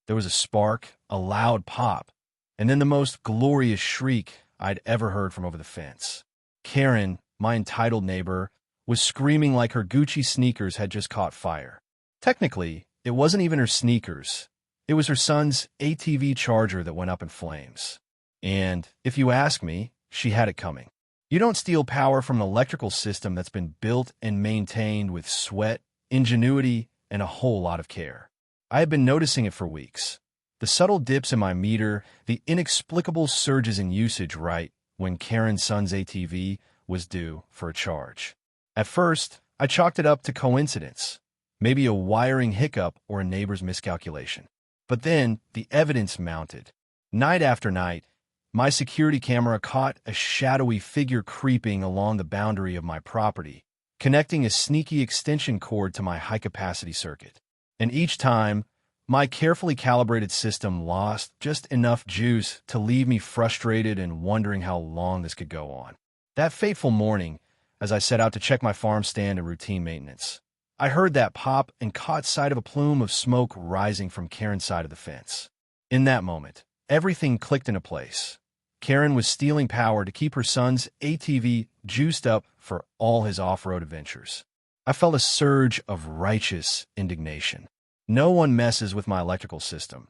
There was a spark, a loud pop, and then the most glorious shriek I'd ever heard from over the fence. Karen, my entitled neighbor, was screaming like her Gucci sneakers had just caught fire. Technically, it wasn't even her sneakers. It was her son's ATV Charger that went up in flames. And, if you ask me, she had it coming. You don't steal power from an electrical system that's been built and maintained with sweat, ingenuity, and a whole lot of care. I had been noticing it for weeks. The subtle dips in my meter, the inexplicable surges in usage right when Karen's son's ATV was due for a charge. At first, I chalked it up to coincidence, maybe a wiring hiccup or a neighbor's miscalculation. But then the evidence mounted. Night after night, my security camera caught a shadowy figure creeping along the boundary of my property, connecting a sneaky extension cord to my high-capacity circuit. And each time, my carefully calibrated system lost just enough juice to leave me frustrated and wondering how long this could go on. That fateful morning, as I set out to check my farm stand and routine maintenance, I heard that pop and caught sight of a plume of smoke rising from Karen's side of the fence. In that moment, everything clicked into place. Karen was stealing power to keep her son's ATV juiced up for all his off-road adventures. I felt a surge of righteous indignation. No one messes with my electrical system,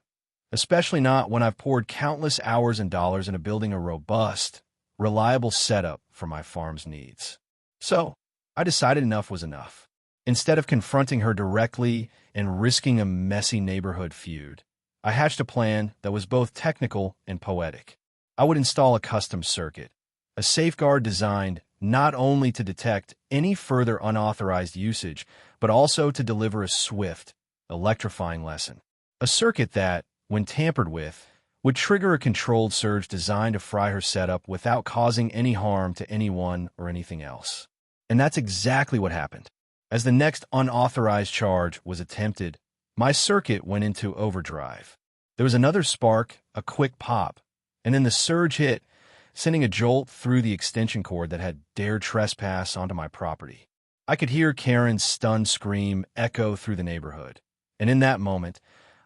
especially not when I've poured countless hours and dollars into building a robust, reliable setup for my farm's needs. So, I decided enough was enough. Instead of confronting her directly and risking a messy neighborhood feud, I hatched a plan that was both technical and poetic. I would install a custom circuit, a safeguard designed not only to detect any further unauthorized usage, but also to deliver a swift, electrifying lesson. A circuit that, when tampered with, would trigger a controlled surge designed to fry her setup without causing any harm to anyone or anything else. And that's exactly what happened. As the next unauthorized charge was attempted, my circuit went into overdrive. There was another spark, a quick pop, and then the surge hit, sending a jolt through the extension cord that had dared trespass onto my property. I could hear Karen's stunned scream echo through the neighborhood, and in that moment,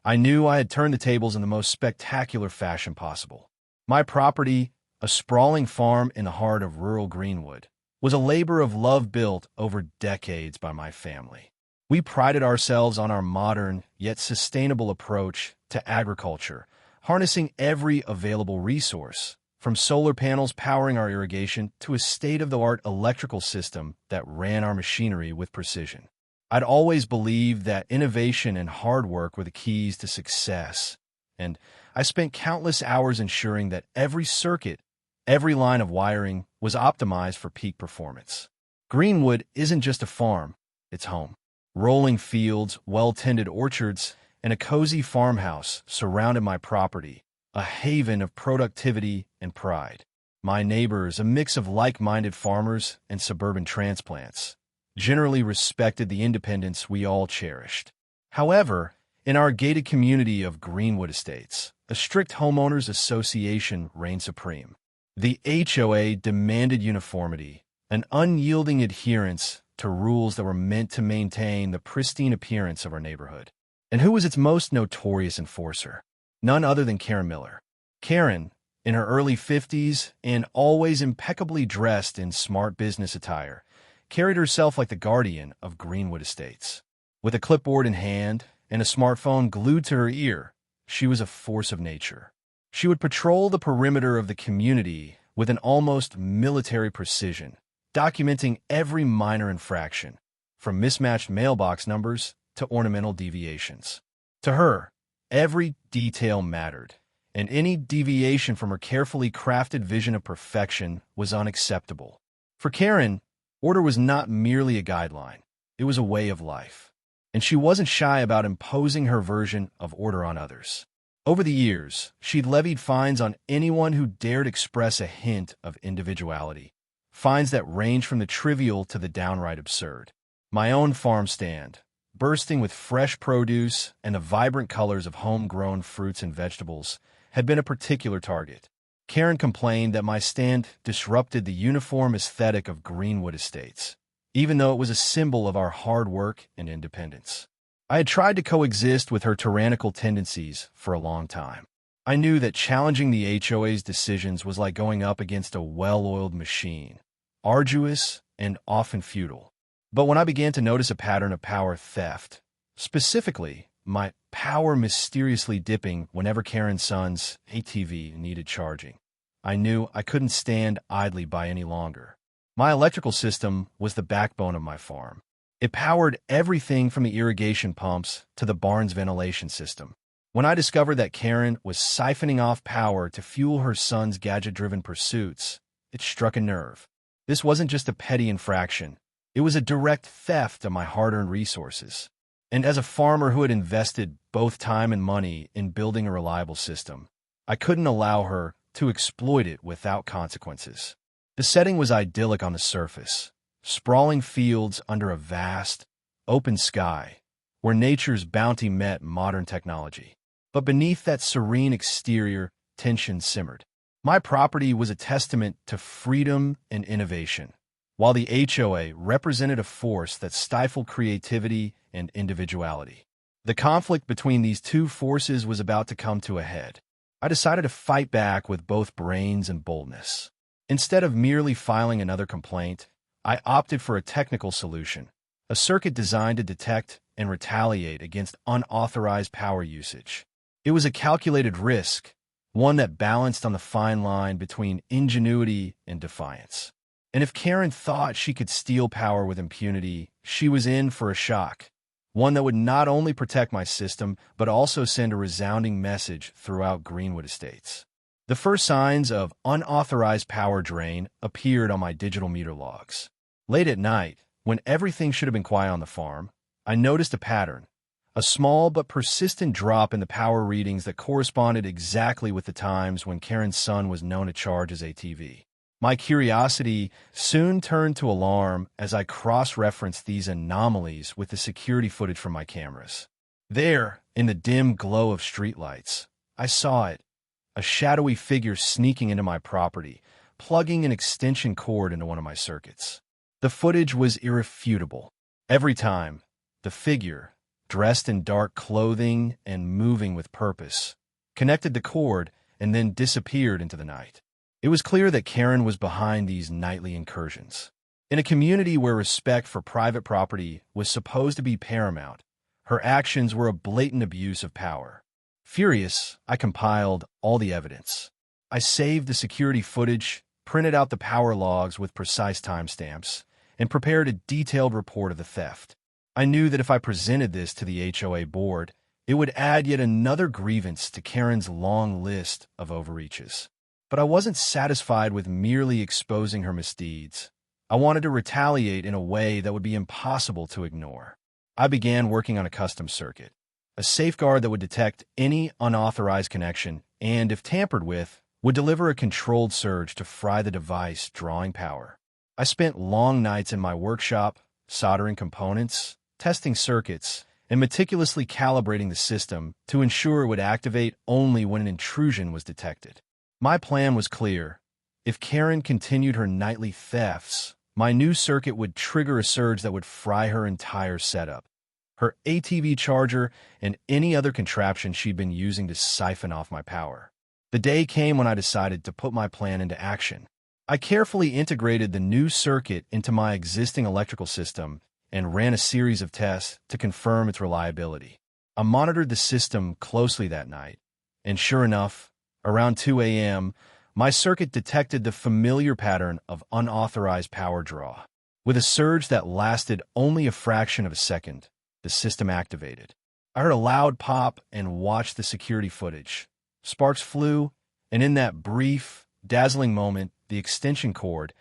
I knew I had turned the tables in the most spectacular fashion possible. My property, a sprawling farm in the heart of rural Greenwood, was a labor of love built over decades by my family. We prided ourselves on our modern, yet sustainable approach to agriculture, harnessing every available resource, from solar panels powering our irrigation to a state-of-the-art electrical system that ran our machinery with precision. I'd always believed that innovation and hard work were the keys to success, and I spent countless hours ensuring that every circuit, every line of wiring was optimized for peak performance. Greenwood isn't just a farm, it's home. Rolling fields, well-tended orchards, and a cozy farmhouse surrounded my property, a haven of productivity and pride. My neighbors, a mix of like-minded farmers and suburban transplants, generally respected the independence we all cherished. However, in our gated community of Greenwood Estates, a strict homeowners association reigned supreme. The HOA demanded uniformity, an unyielding adherence to rules that were meant to maintain the pristine appearance of our neighborhood. And who was its most notorious enforcer? None other than Karen Miller. Karen, in her early 50s and always impeccably dressed in smart business attire, carried herself like the guardian of Greenwood Estates. With a clipboard in hand and a smartphone glued to her ear, she was a force of nature. She would patrol the perimeter of the community with an almost military precision, documenting every minor infraction, from mismatched mailbox numbers to ornamental deviations. To her, every detail mattered, and any deviation from her carefully crafted vision of perfection was unacceptable. For Karen, order was not merely a guideline, it was a way of life, and she wasn't shy about imposing her version of order on others. Over the years, she'd levied fines on anyone who dared express a hint of individuality, fines that ranged from the trivial to the downright absurd. My own farm stand, bursting with fresh produce and the vibrant colors of homegrown fruits and vegetables, had been a particular target. Karen complained that my stand disrupted the uniform aesthetic of Greenwood Estates, even though it was a symbol of our hard work and independence. I had tried to coexist with her tyrannical tendencies for a long time. I knew that challenging the HOA's decisions was like going up against a well-oiled machine, arduous and often futile. But when I began to notice a pattern of power theft, specifically my power mysteriously dipping whenever Karen's son's ATV needed charging, I knew I couldn't stand idly by any longer. My electrical system was the backbone of my farm. It powered everything from the irrigation pumps to the barn's ventilation system. When I discovered that Karen was siphoning off power to fuel her son's gadget-driven pursuits, it struck a nerve. This wasn't just a petty infraction. It was a direct theft of my hard-earned resources. And as a farmer who had invested both time and money in building a reliable system, I couldn't allow her to exploit it without consequences. The setting was idyllic on the surface, sprawling fields under a vast, open sky, where nature's bounty met modern technology. But beneath that serene exterior, tension simmered. My property was a testament to freedom and innovation, while the HOA represented a force that stifled creativity and individuality. The conflict between these two forces was about to come to a head. I decided to fight back with both brains and boldness. Instead of merely filing another complaint, I opted for a technical solution, a circuit designed to detect and retaliate against unauthorized power usage. It was a calculated risk, one that balanced on the fine line between ingenuity and defiance. And if Karen thought she could steal power with impunity, she was in for a shock, one that would not only protect my system, but also send a resounding message throughout Greenwood Estates. The first signs of unauthorized power drain appeared on my digital meter logs. Late at night, when everything should have been quiet on the farm, I noticed a pattern, a small but persistent drop in the power readings that corresponded exactly with the times when Karen's son was known to charge his ATV. My curiosity soon turned to alarm as I cross-referenced these anomalies with the security footage from my cameras. There, in the dim glow of streetlights, I saw it, a shadowy figure sneaking into my property, plugging an extension cord into one of my circuits. The footage was irrefutable. Every time, the figure, dressed in dark clothing and moving with purpose, connected the cord and then disappeared into the night. It was clear that Karen was behind these nightly incursions. In a community where respect for private property was supposed to be paramount, her actions were a blatant abuse of power. Furious, I compiled all the evidence. I saved the security footage, printed out the power logs with precise timestamps, and prepared a detailed report of the theft. I knew that if I presented this to the HOA board, it would add yet another grievance to Karen's long list of overreaches. But I wasn't satisfied with merely exposing her misdeeds. I wanted to retaliate in a way that would be impossible to ignore. I began working on a custom circuit, a safeguard that would detect any unauthorized connection and, if tampered with, would deliver a controlled surge to fry the device drawing power. I spent long nights in my workshop, soldering components, testing circuits, and meticulously calibrating the system to ensure it would activate only when an intrusion was detected. My plan was clear. If Karen continued her nightly thefts, my new circuit would trigger a surge that would fry her entire setup, her ATV charger, and any other contraption she'd been using to siphon off my power. The day came when I decided to put my plan into action. I carefully integrated the new circuit into my existing electrical system and ran a series of tests to confirm its reliability. I monitored the system closely that night, and sure enough, around 2 a.m., my circuit detected the familiar pattern of unauthorized power draw. With a surge that lasted only a fraction of a second, the system activated. I heard a loud pop and watched the security footage. Sparks flew, and in that brief, dazzling moment, the extension cord,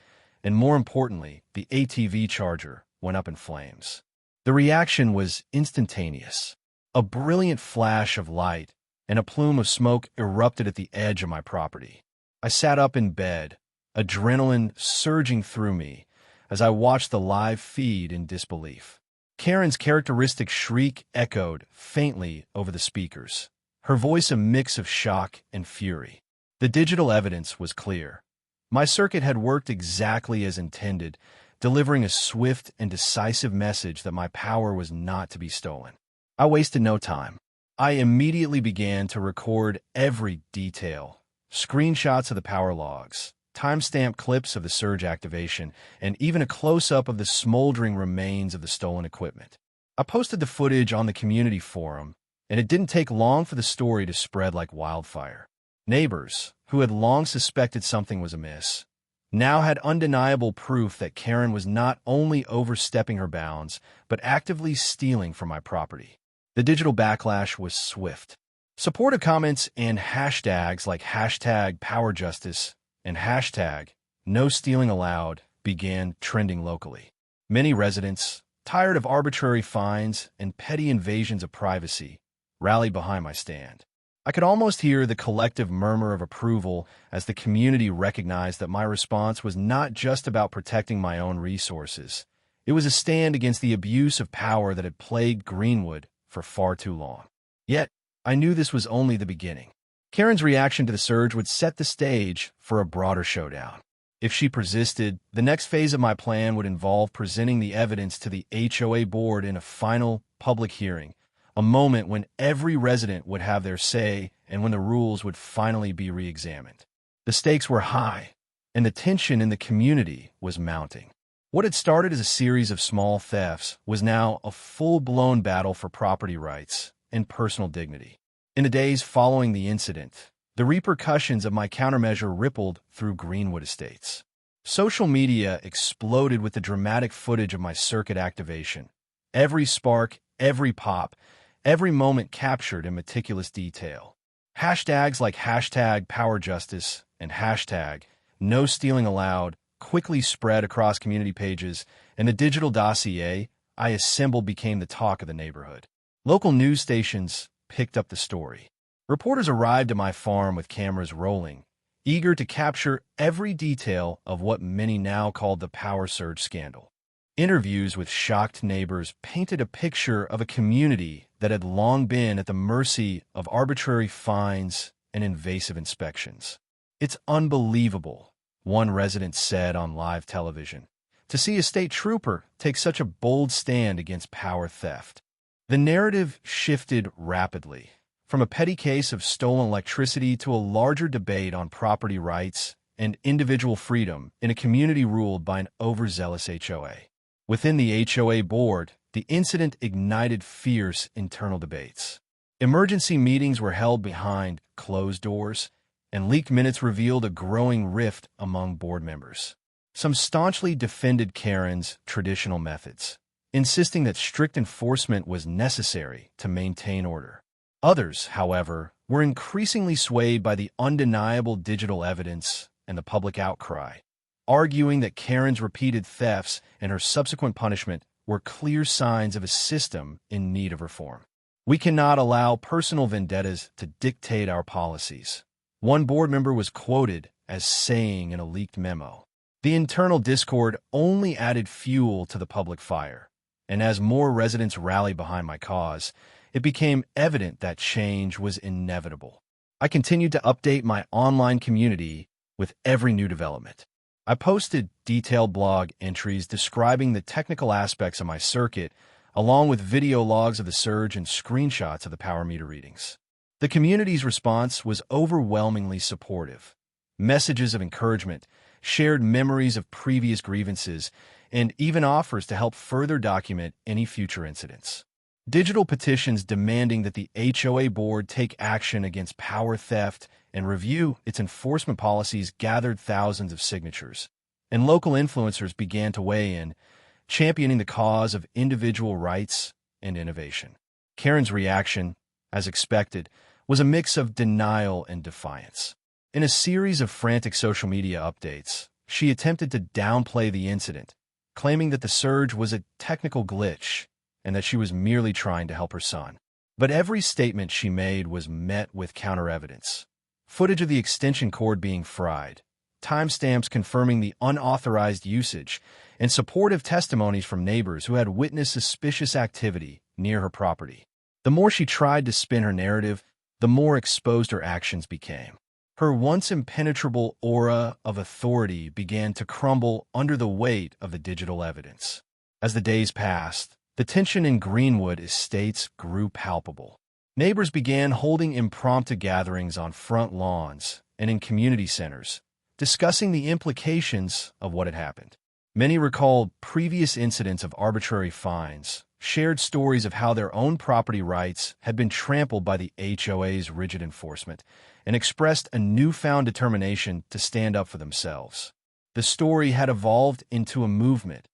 and more importantly, the ATV charger, went up in flames. The reaction was instantaneous. A brilliant flash of light and a plume of smoke erupted at the edge of my property. I sat up in bed, adrenaline surging through me as I watched the live feed in disbelief. Karen's characteristic shriek echoed faintly over the speakers, her voice a mix of shock and fury. The digital evidence was clear. My circuit had worked exactly as intended, delivering a swift and decisive message that my power was not to be stolen. I wasted no time. I immediately began to record every detail, screenshots of the power logs, timestamp clips of the surge activation, and even a close-up of the smoldering remains of the stolen equipment. I posted the footage on the community forum, and it didn't take long for the story to spread like wildfire. Neighbors, who had long suspected something was amiss, now had undeniable proof that Karen was not only overstepping her bounds, but actively stealing from my property. The digital backlash was swift. Supportive comments and hashtags like hashtag #PowerJustice and hashtag #NoStealingAllowed began trending locally. Many residents, tired of arbitrary fines and petty invasions of privacy, rallied behind my stand. I could almost hear the collective murmur of approval as the community recognized that my response was not just about protecting my own resources. It was a stand against the abuse of power that had plagued Greenwood for far too long. Yet, I knew this was only the beginning. Karen's reaction to the surge would set the stage for a broader showdown. If she persisted, the next phase of my plan would involve presenting the evidence to the HOA board in a final public hearing, a moment when every resident would have their say and when the rules would finally be re-examined. The stakes were high, and the tension in the community was mounting. What had started as a series of small thefts was now a full-blown battle for property rights and personal dignity. In the days following the incident, the repercussions of my countermeasure rippled through Greenwood Estates. Social media exploded with the dramatic footage of my circuit activation. Every spark, every pop, every moment captured in meticulous detail. Hashtags like hashtag #PowerJustice and hashtag #NoStealingAllowed quickly spread across community pages, and the digital dossier I assembled became the talk of the neighborhood. Local news stations picked up the story. Reporters arrived at my farm with cameras rolling, eager to capture every detail of what many now called the power surge scandal. Interviews with shocked neighbors painted a picture of a community that had long been at the mercy of arbitrary fines and invasive inspections. "It's unbelievable," one resident said on live television, "to see a state trooper take such a bold stand against power theft." The narrative shifted rapidly, from a petty case of stolen electricity to a larger debate on property rights and individual freedom in a community ruled by an overzealous HOA. Within the HOA board, the incident ignited fierce internal debates. Emergency meetings were held behind closed doors, and leaked minutes revealed a growing rift among board members. Some staunchly defended Karen's traditional methods, insisting that strict enforcement was necessary to maintain order. Others, however, were increasingly swayed by the undeniable digital evidence and the public outcry, arguing that Karen's repeated thefts and her subsequent punishment were clear signs of a system in need of reform. "We cannot allow personal vendettas to dictate our policies," one board member was quoted as saying in a leaked memo. The internal discord only added fuel to the public fire, and as more residents rallied behind my cause, it became evident that change was inevitable. I continued to update my online community with every new development. I posted detailed blog entries describing the technical aspects of my circuit, along with video logs of the surge and screenshots of the power meter readings. The community's response was overwhelmingly supportive. Messages of encouragement, shared memories of previous grievances, and even offers to help further document any future incidents. Digital petitions demanding that the HOA board take action against power theft and review its enforcement policies gathered thousands of signatures, and local influencers began to weigh in, championing the cause of individual rights and innovation. Karen's reaction, as expected, was a mix of denial and defiance. In a series of frantic social media updates, she attempted to downplay the incident, claiming that the surge was a technical glitch and that she was merely trying to help her son. But every statement she made was met with counter-evidence. Footage of the extension cord being fried, timestamps confirming the unauthorized usage, and supportive testimonies from neighbors who had witnessed suspicious activity near her property. The more she tried to spin her narrative, the more exposed her actions became. Her once impenetrable aura of authority began to crumble under the weight of the digital evidence. As the days passed, the tension in Greenwood Estates grew palpable. Neighbors began holding impromptu gatherings on front lawns and in community centers, discussing the implications of what had happened. Many recalled previous incidents of arbitrary fines, shared stories of how their own property rights had been trampled by the HOA's rigid enforcement, and expressed a newfound determination to stand up for themselves. The story had evolved into a movement,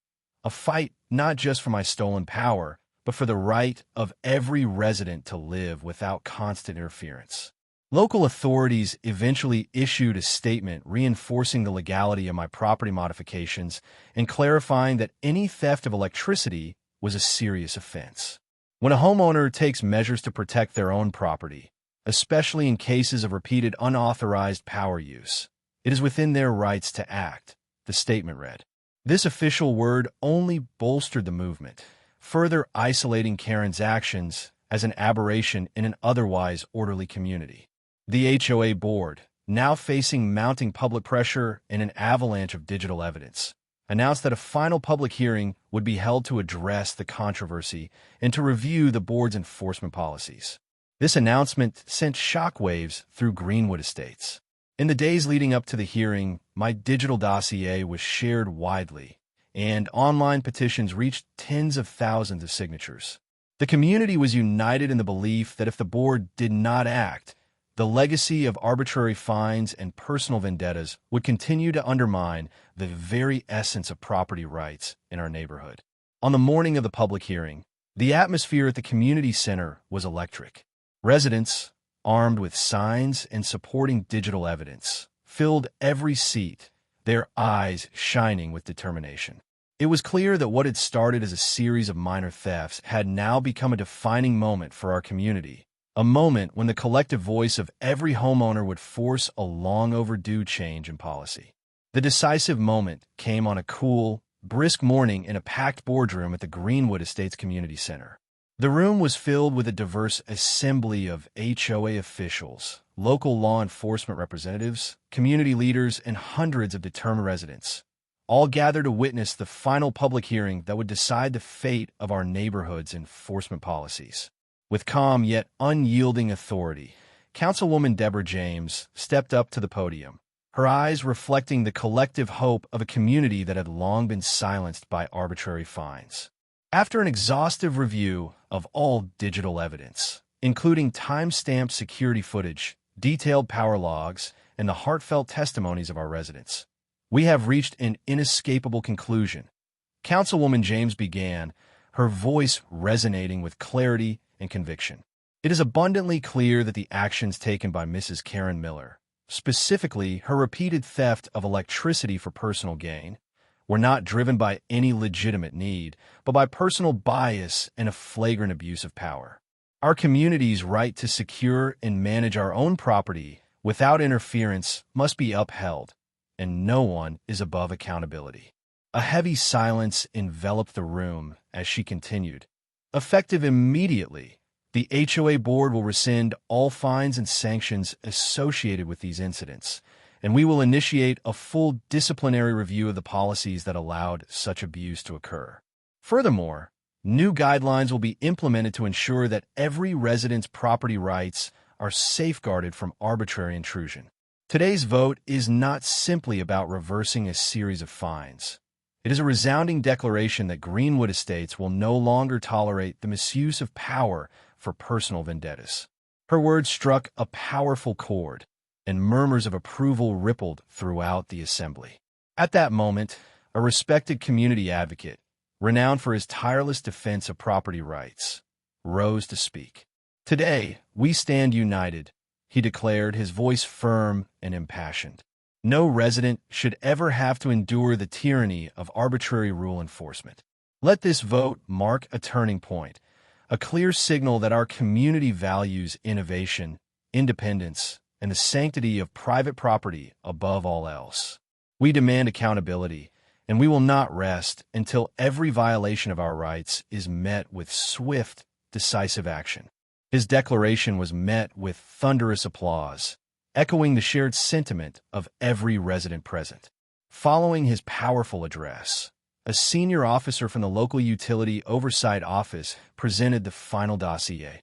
a fight not just for my stolen power, but for the right of every resident to live without constant interference. Local authorities eventually issued a statement reinforcing the legality of my property modifications and clarifying that any theft of electricity was a serious offense. When a homeowner takes measures to protect their own property, especially in cases of repeated unauthorized power use, it is within their rights to act, the statement read. This official word only bolstered the movement, further isolating Karen's actions as an aberration in an otherwise orderly community. The HOA board, now facing mounting public pressure and an avalanche of digital evidence, announced that a final public hearing would be held to address the controversy and to review the board's enforcement policies. This announcement sent shockwaves through Greenwood Estates. In the days leading up to the hearing, my digital dossier was shared widely, and online petitions reached tens of thousands of signatures. The community was united in the belief that if the board did not act, the legacy of arbitrary fines and personal vendettas would continue to undermine the very essence of property rights in our neighborhood. On the morning of the public hearing, the atmosphere at the community center was electric. Residents, armed with signs and supporting digital evidence, filled every seat, their eyes shining with determination. It was clear that what had started as a series of minor thefts had now become a defining moment for our community, a moment when the collective voice of every homeowner would force a long-overdue change in policy. The decisive moment came on a cool, brisk morning in a packed boardroom at the Greenwood Estates Community Center. The room was filled with a diverse assembly of HOA officials, local law enforcement representatives, community leaders, and hundreds of determined residents, all gathered to witness the final public hearing that would decide the fate of our neighborhood's enforcement policies. With calm yet unyielding authority, Councilwoman Deborah James stepped up to the podium, her eyes reflecting the collective hope of a community that had long been silenced by arbitrary fines. After an exhaustive review of all digital evidence, including time-stamped security footage, detailed power logs, and the heartfelt testimonies of our residents, we have reached an inescapable conclusion. Councilwoman James began, her voice resonating with clarity and conviction. It is abundantly clear that the actions taken by Mrs. Karen Miller, specifically her repeated theft of electricity for personal gain, were not driven by any legitimate need, but by personal bias and a flagrant abuse of power. Our community's right to secure and manage our own property without interference must be upheld, and no one is above accountability. A heavy silence enveloped the room as she continued. Effective immediately, the HOA board will rescind all fines and sanctions associated with these incidents, and we will initiate a full disciplinary review of the policies that allowed such abuse to occur. Furthermore, new guidelines will be implemented to ensure that every resident's property rights are safeguarded from arbitrary intrusion. Today's vote is not simply about reversing a series of fines. It is a resounding declaration that Greenwood Estates will no longer tolerate the misuse of power for personal vendettas. Her words struck a powerful chord, and murmurs of approval rippled throughout the assembly. At that moment, a respected community advocate, renowned for his tireless defense of property rights, rose to speak. "Today, we stand united," he declared, his voice firm and impassioned. "No resident should ever have to endure the tyranny of arbitrary rule enforcement. Let this vote mark a turning point, a clear signal that our community values innovation, independence, and the sanctity of private property above all else. We demand accountability, and we will not rest until every violation of our rights is met with swift, decisive action." His declaration was met with thunderous applause, echoing the shared sentiment of every resident present. Following his powerful address, a senior officer from the local utility oversight office presented the final dossier,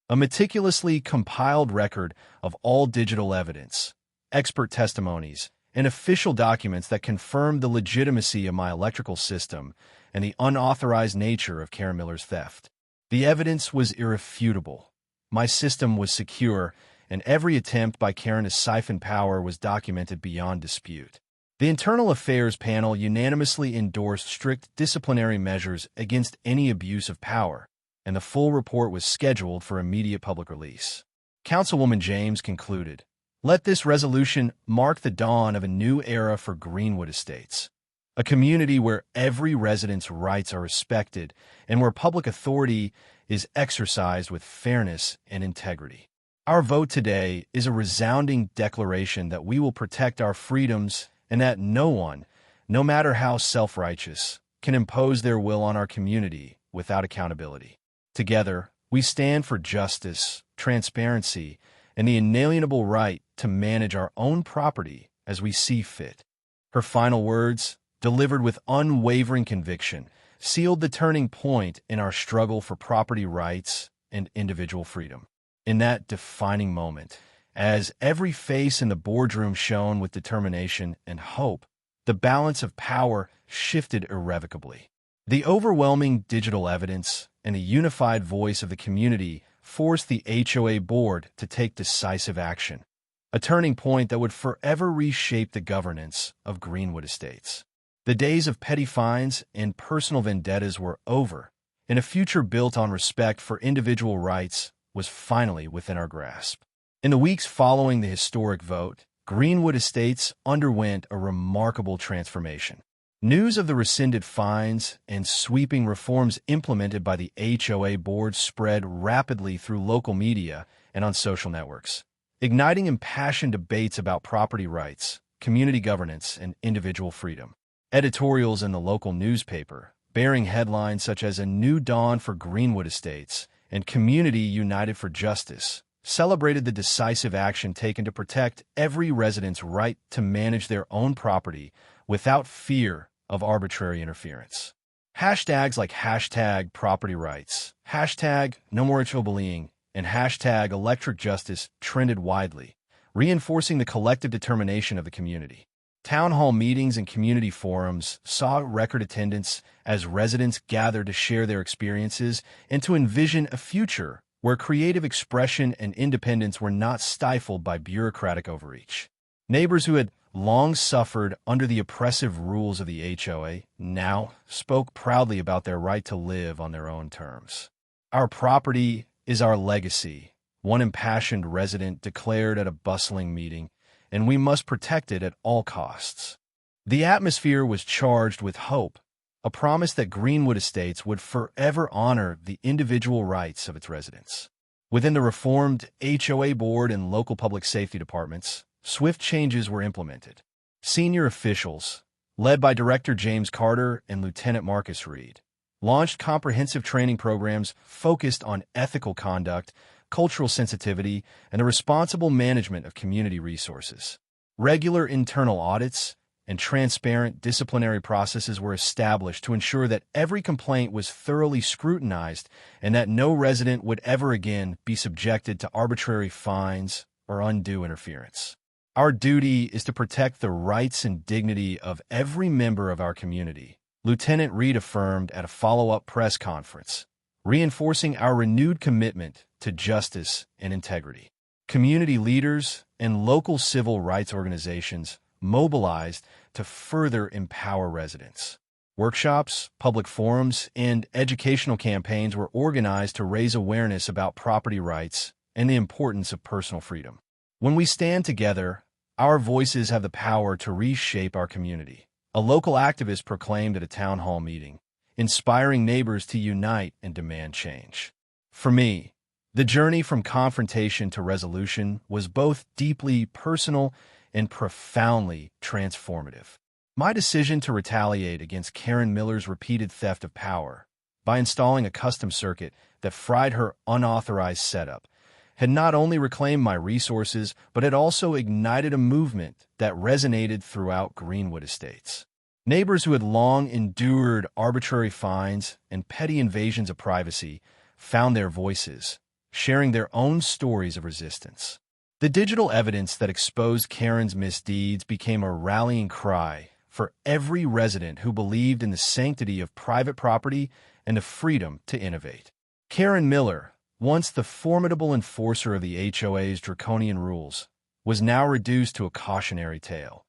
a meticulously compiled record of all digital evidence, expert testimonies, and official documents that confirmed the legitimacy of my electrical system and the unauthorized nature of Karen Miller's theft. The evidence was irrefutable. My system was secure, and every attempt by Karen to siphon power was documented beyond dispute. The Internal Affairs Panel unanimously endorsed strict disciplinary measures against any abuse of power, and the full report was scheduled for immediate public release. Councilwoman James concluded, "Let this resolution mark the dawn of a new era for Greenwood Estates, a community where every resident's rights are respected and where public authority is exercised with fairness and integrity." Our vote today is a resounding declaration that we will protect our freedoms and that no one, no matter how self-righteous, can impose their will on our community without accountability. Together, we stand for justice, transparency, and the inalienable right to manage our own property as we see fit. Her final words, delivered with unwavering conviction, sealed the turning point in our struggle for property rights and individual freedom. In that defining moment, as every face in the boardroom shone with determination and hope, the balance of power shifted irrevocably. The overwhelming digital evidence and the unified voice of the community forced the HOA board to take decisive action, a turning point that would forever reshape the governance of Greenwood Estates. The days of petty fines and personal vendettas were over, and a future built on respect for individual rights was finally within our grasp. In the weeks following the historic vote, Greenwood Estates underwent a remarkable transformation. News of the rescinded fines and sweeping reforms implemented by the HOA board spread rapidly through local media and on social networks, igniting impassioned debates about property rights, community governance, and individual freedom. Editorials in the local newspaper, bearing headlines such as "A New Dawn for Greenwood Estates" and "Community United for Justice," celebrated the decisive action taken to protect every resident's right to manage their own property without fear of arbitrary interference. Hashtags like hashtag property rights, hashtag no more bullying, and hashtag electric justice trended widely, reinforcing the collective determination of the community. Town hall meetings and community forums saw record attendance as residents gathered to share their experiences and to envision a future where creative expression and independence were not stifled by bureaucratic overreach. Neighbors who had long suffered under the oppressive rules of the HOA now spoke proudly about their right to live on their own terms. "Our property is our legacy," one impassioned resident declared at a bustling meeting, "and we must protect it at all costs." The atmosphere was charged with hope, a promise that Greenwood Estates would forever honor the individual rights of its residents. Within the reformed HOA board and local public safety departments, swift changes were implemented. Senior officials, led by Director James Carter and Lieutenant Marcus Reed, launched comprehensive training programs focused on ethical conduct, cultural sensitivity, and the responsible management of community resources. Regular internal audits and transparent disciplinary processes were established to ensure that every complaint was thoroughly scrutinized and that no resident would ever again be subjected to arbitrary fines or undue interference. Our duty is to protect the rights and dignity of every member of our community, Lieutenant Reed affirmed at a follow-up press conference, reinforcing our renewed commitment to justice and integrity. Community leaders and local civil rights organizations mobilized to further empower residents. Workshops, public forums, and educational campaigns were organized to raise awareness about property rights and the importance of personal freedom. When we stand together, our voices have the power to reshape our community, a local activist proclaimed at a town hall meeting, inspiring neighbors to unite and demand change. For me, the journey from confrontation to resolution was both deeply personal and profoundly transformative. My decision to retaliate against Karen Miller's repeated theft of power by installing a custom circuit that fried her unauthorized setup had not only reclaimed my resources, but had also ignited a movement that resonated throughout Greenwood Estates. Neighbors who had long endured arbitrary fines and petty invasions of privacy found their voices, sharing their own stories of resistance. The digital evidence that exposed Karen's misdeeds became a rallying cry for every resident who believed in the sanctity of private property and the freedom to innovate. Karen Miller, once the formidable enforcer of the HOA's draconian rules, was now reduced to a cautionary tale,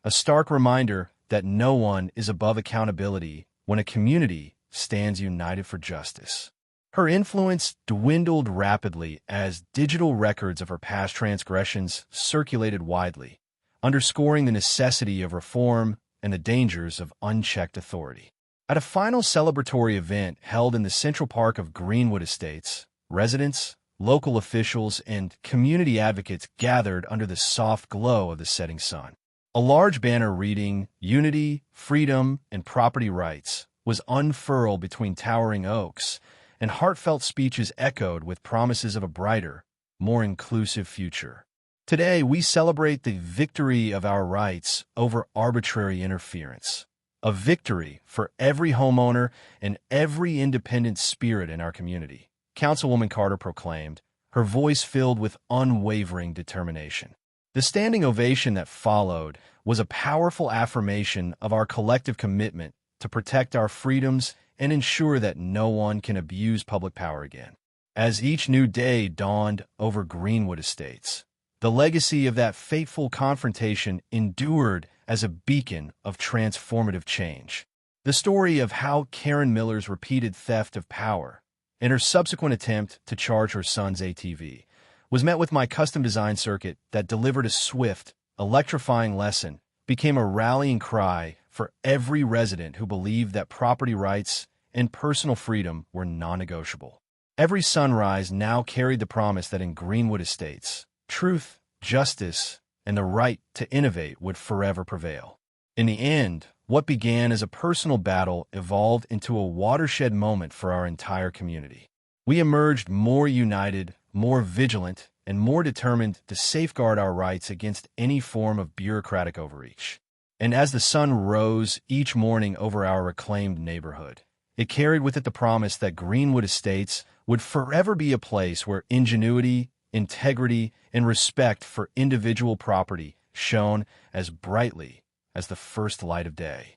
a stark reminder that no one is above accountability when a community stands united for justice. Her influence dwindled rapidly as digital records of her past transgressions circulated widely, underscoring the necessity of reform and the dangers of unchecked authority. At a final celebratory event held in the Central Park of Greenwood Estates, residents, local officials, and community advocates gathered under the soft glow of the setting sun. A large banner reading, "Unity, Freedom, and Property Rights," was unfurled between towering oaks, and heartfelt speeches echoed with promises of a brighter, more inclusive future. Today, we celebrate the victory of our rights over arbitrary interference, a victory for every homeowner and every independent spirit in our community, Councilwoman Carter proclaimed, her voice filled with unwavering determination. The standing ovation that followed was a powerful affirmation of our collective commitment to protect our freedoms and ensure that no one can abuse public power again. As each new day dawned over Greenwood Estates, the legacy of that fateful confrontation endured as a beacon of transformative change. The story of how Karen Miller's repeated theft of power and her subsequent attempt to charge her son's ATV was met with my custom design circuit that delivered a swift, electrifying lesson, became a rallying cry for every resident who believed that property rights and personal freedom were non-negotiable. Every sunrise now carried the promise that in Greenwood Estates, truth, justice, and the right to innovate would forever prevail. In the end, what began as a personal battle evolved into a watershed moment for our entire community. We emerged more united, more vigilant, and more determined to safeguard our rights against any form of bureaucratic overreach. And as the sun rose each morning over our reclaimed neighborhood, it carried with it the promise that Greenwood Estates would forever be a place where ingenuity, integrity, and respect for individual property shone as brightly as the first light of day.